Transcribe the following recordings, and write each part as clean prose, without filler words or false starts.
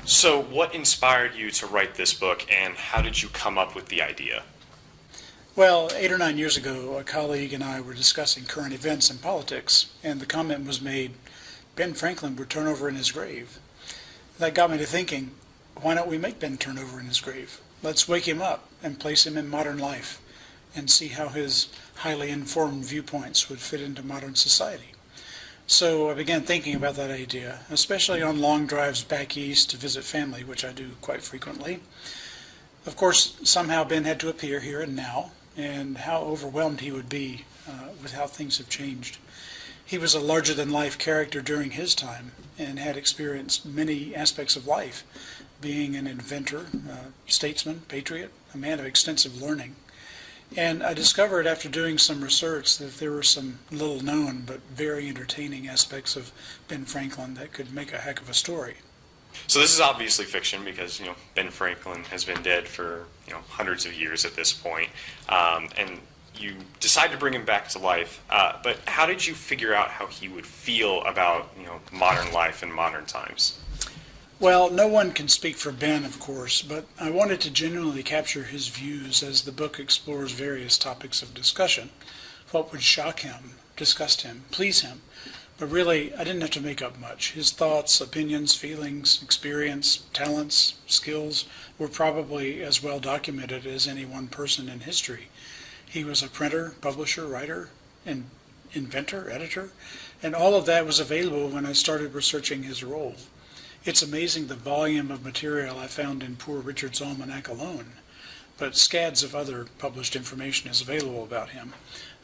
So, what inspired you to write this book, and how did you come up with the idea? Well, 8 or 9 years ago, a colleague and I were discussing current events and politics, and the comment was made, Ben Franklin would turn over in his grave. That got me to thinking, why don't we make Ben turn over in his grave? Let's wake him up and place him in modern life and see how his highly informed viewpoints would fit into modern society. So I began thinking about that idea, especially on long drives back east to visit family, which I do quite frequently. Of course, somehow Ben had to appear here and now, and how overwhelmed he would be with how things have changed. He was a larger-than-life character during his time and had experienced many aspects of life, being an inventor, statesman, patriot, a man of extensive learning. And I discovered after doing some research that there were some little-known but very entertaining aspects of Ben Franklin that could make a heck of a story. So this is obviously fiction because Ben Franklin has been dead for hundreds of years at this point, and you decide to bring him back to life. But how did you figure out how he would feel about modern life in modern times? Well, no one can speak for Ben, of course, but I wanted to genuinely capture his views as the book explores various topics of discussion. What would shock him, disgust him, please him? But really, I didn't have to make up much. His thoughts, opinions, feelings, experience, talents, skills were probably as well documented as any one person in history. He was a printer, publisher, writer, and inventor, editor, and all of that was available when I started researching his role. It's amazing the volume of material I found in Poor Richard's Almanac alone, but scads of other published information is available about him.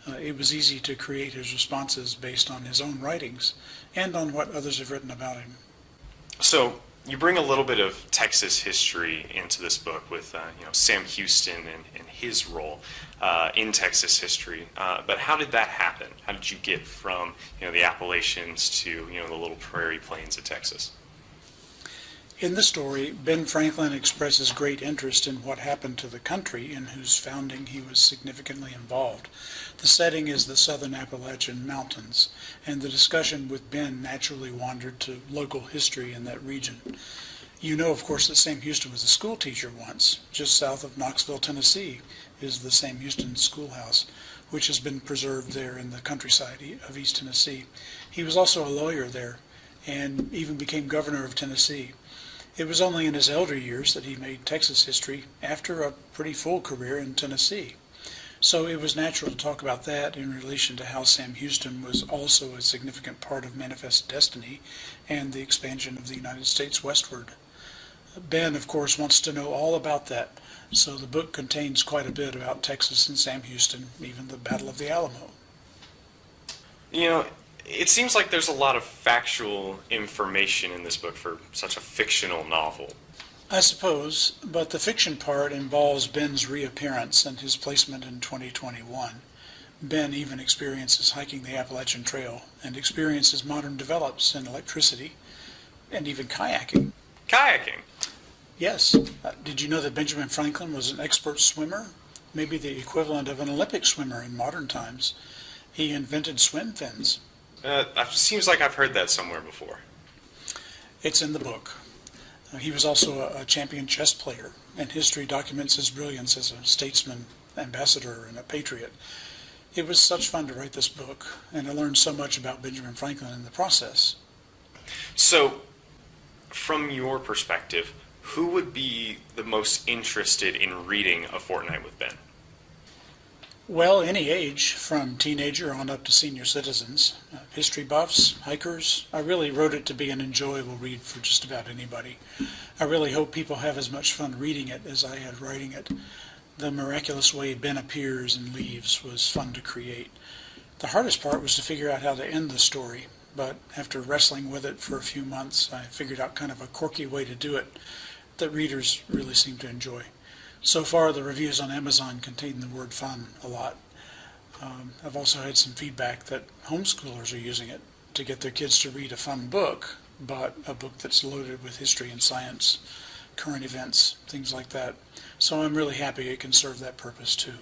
It was easy to create his responses based on his own writings and on what others have written about him. So you bring a little bit of Texas history into this book with Sam Houston and his role in Texas history. But how did that happen? How did you get from the Appalachians to the little prairie plains of Texas? In the story, Ben Franklin expresses great interest in what happened to the country in whose founding he was significantly involved. The setting is the southern Appalachian Mountains, and the discussion with Ben naturally wandered to local history in that region. You know, of course, that Sam Houston was a school teacher once. Just south of Knoxville, Tennessee, is the Sam Houston Schoolhouse, which has been preserved there in the countryside of East Tennessee. He was also a lawyer there, and even became governor of Tennessee. It was only in his elder years that he made Texas history after a pretty full career in Tennessee. So it was natural to talk about that in relation to how Sam Houston was also a significant part of Manifest Destiny and the expansion of the United States westward. Ben, of course, wants to know all about that, so the book contains quite a bit about Texas and Sam Houston, even the Battle of the Alamo. It seems like there's a lot of factual information in this book for such a fictional novel. I suppose, but the fiction part involves Ben's reappearance and his placement in 2021. Ben even experiences hiking the Appalachian Trail and experiences modern develops in electricity and even kayaking. Kayaking? Yes. Did you know that Benjamin Franklin was an expert swimmer? Maybe the equivalent of an Olympic swimmer in modern times. He invented swim fins. Seems like I've heard that somewhere before. It's in the book. He was also a champion chess player, and history documents his brilliance as a statesman, ambassador, and a patriot. It was such fun to write this book, and I learned so much about Benjamin Franklin in the process. So, from your perspective, who would be the most interested in reading A Fortnight with Ben? Well, any age, from teenager on up to senior citizens. History buffs, hikers. I really wrote it to be an enjoyable read for just about anybody. I really hope people have as much fun reading it as I had writing it. The miraculous way Ben appears and leaves was fun to create. The hardest part was to figure out how to end the story, but after wrestling with it for a few months, I figured out kind of a quirky way to do it that readers really seem to enjoy. So far, the reviews on Amazon contain the word fun a lot. I've also had some feedback that homeschoolers are using it to get their kids to read a fun book, but a book that's loaded with history and science, current events, things like that. So I'm really happy it can serve that purpose too.